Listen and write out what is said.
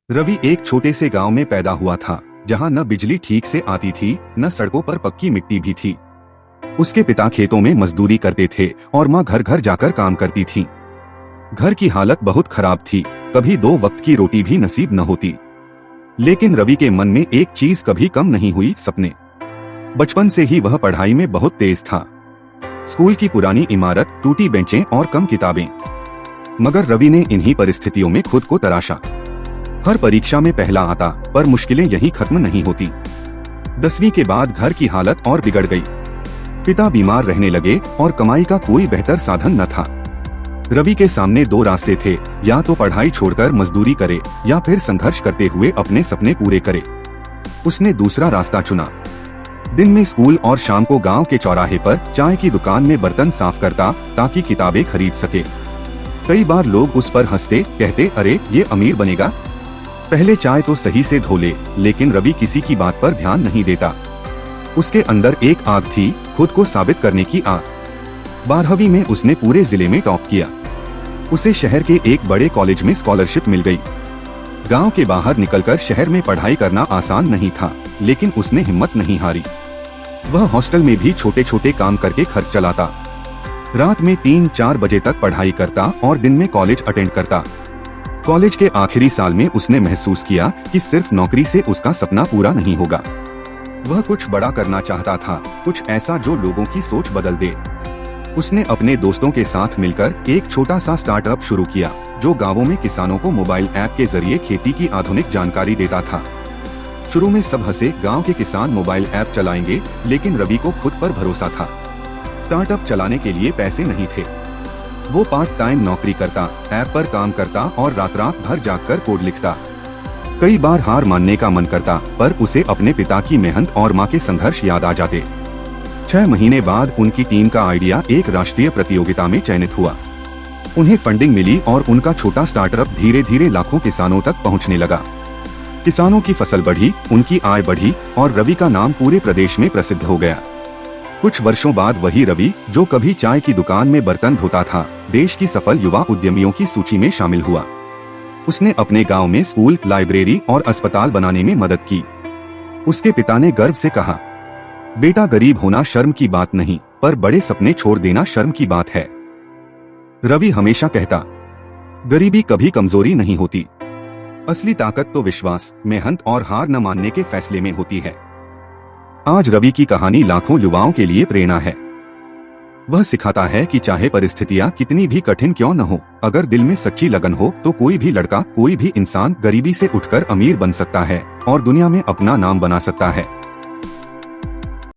रवि एक छोटे से गांव में पैदा हुआ था, जहां न बिजली ठीक से आती थी, न सड़कों पर पक्की मिट्टी भी थी। उसके पिता खेतों में मजदूरी करते थे और माँ घर घर जाकर काम करती थी। घर की हालत बहुत खराब थी, कभी 2 वक्त की रोटी भी नसीब न होती। लेकिन रवि के मन में एक चीज कभी कम नहीं हुई, सपने। बचपन से ही वह पढ़ाई में बहुत तेज था। स्कूल की पुरानी इमारत, टूटी बेंचें और कम किताबें। मगर रवि ने इन्हीं परिस्थितियों में खुद को तराशा। हर परीक्षा में पहला आता, पर मुश्किलें यहीं खत्म नहीं होती। 10वीं के बाद घर की हालत और बिगड़ गई। पिता बीमार रहने लगे और कमाई का कोई बेहतर साधन न था। रवि के सामने 2 रास्ते थे, या तो पढ़ाई छोड़कर मजदूरी करे या फिर संघर्ष करते हुए अपने सपने पूरे करे। उसने दूसरा रास्ता चुना। दिन में स्कूल और शाम को गांव के चौराहे पर चाय की दुकान में बर्तन साफ करता, ताकि किताबें खरीद सके। कई बार लोग उस पर हंसते, कहते, अरे ये अमीर बनेगा। पहले चाय तो सही से धो ले, लेकिन रवि किसी की बात पर ध्यान नहीं देता। उसके अंदर एक आग थी, खुद को साबित करने की आग। 12वीं में उसने पूरे जिले में टॉप किया। उसे शहर के एक बड़े कॉलेज में स्कॉलरशिप मिल गई। गांव के बाहर निकलकर शहर में पढ़ाई करना आसान नहीं था, लेकिन उसने हिम्मत नहीं हारी। वह हॉस्टल में भी छोटे छोटे काम करके खर्च चलाता। रात में 3-4 बजे तक पढ़ाई करता और दिन में कॉलेज अटेंड करता। कॉलेज के आखिरी साल में उसने महसूस किया कि सिर्फ नौकरी से उसका सपना पूरा नहीं होगा। वह कुछ बड़ा करना चाहता था, कुछ ऐसा जो लोगों की सोच बदल दे। उसने अपने दोस्तों के साथ मिलकर एक छोटा सा स्टार्टअप शुरू किया, जो गांवों में किसानों को मोबाइल ऐप के जरिए खेती की आधुनिक जानकारी देता था। शुरू में सब हंसे, गांव के किसान मोबाइल ऐप चलाएंगे, लेकिन रवि को खुद पर भरोसा था। स्टार्टअप चलाने के लिए पैसे नहीं थे। वो पार्ट टाइम नौकरी करता, ऐप पर काम करता और रात रात भर जागकर कोड लिखता। कई बार हार मानने का मन करता, पर उसे अपने पिता की मेहनत और माँ के संघर्ष याद आ जाते। 6 महीने बाद उनकी टीम का आइडिया एक राष्ट्रीय प्रतियोगिता में चयनित हुआ। उन्हें फंडिंग मिली और उनका छोटा स्टार्टअप धीरे धीरे लाखों किसानों तक पहुँचने लगा। किसानों की फसल बढ़ी, उनकी आय बढ़ी और रवि का नाम पूरे प्रदेश में प्रसिद्ध हो गया। कुछ वर्षों बाद वही रवि, जो कभी चाय की दुकान में बर्तन धोता था, देश की सफल युवा उद्यमियों की सूची में शामिल हुआ। उसने अपने गांव में स्कूल, लाइब्रेरी और अस्पताल बनाने में मदद की। उसके पिता ने गर्व से कहा, बेटा, गरीब होना शर्म की बात नहीं, पर बड़े सपने छोड़ देना शर्म की बात है। रवि हमेशा कहता, गरीबी कभी कमजोरी नहीं होती। असली ताकत तो विश्वास, मेहनत और हार न मानने के फैसले में होती है। आज रवि की कहानी लाखों युवाओं के लिए प्रेरणा है। वह सिखाता है कि चाहे परिस्थितियां कितनी भी कठिन क्यों न हो, अगर दिल में सच्ची लगन हो तो कोई भी लड़का, कोई भी इंसान गरीबी से उठकर अमीर बन सकता है और दुनिया में अपना नाम बना सकता है।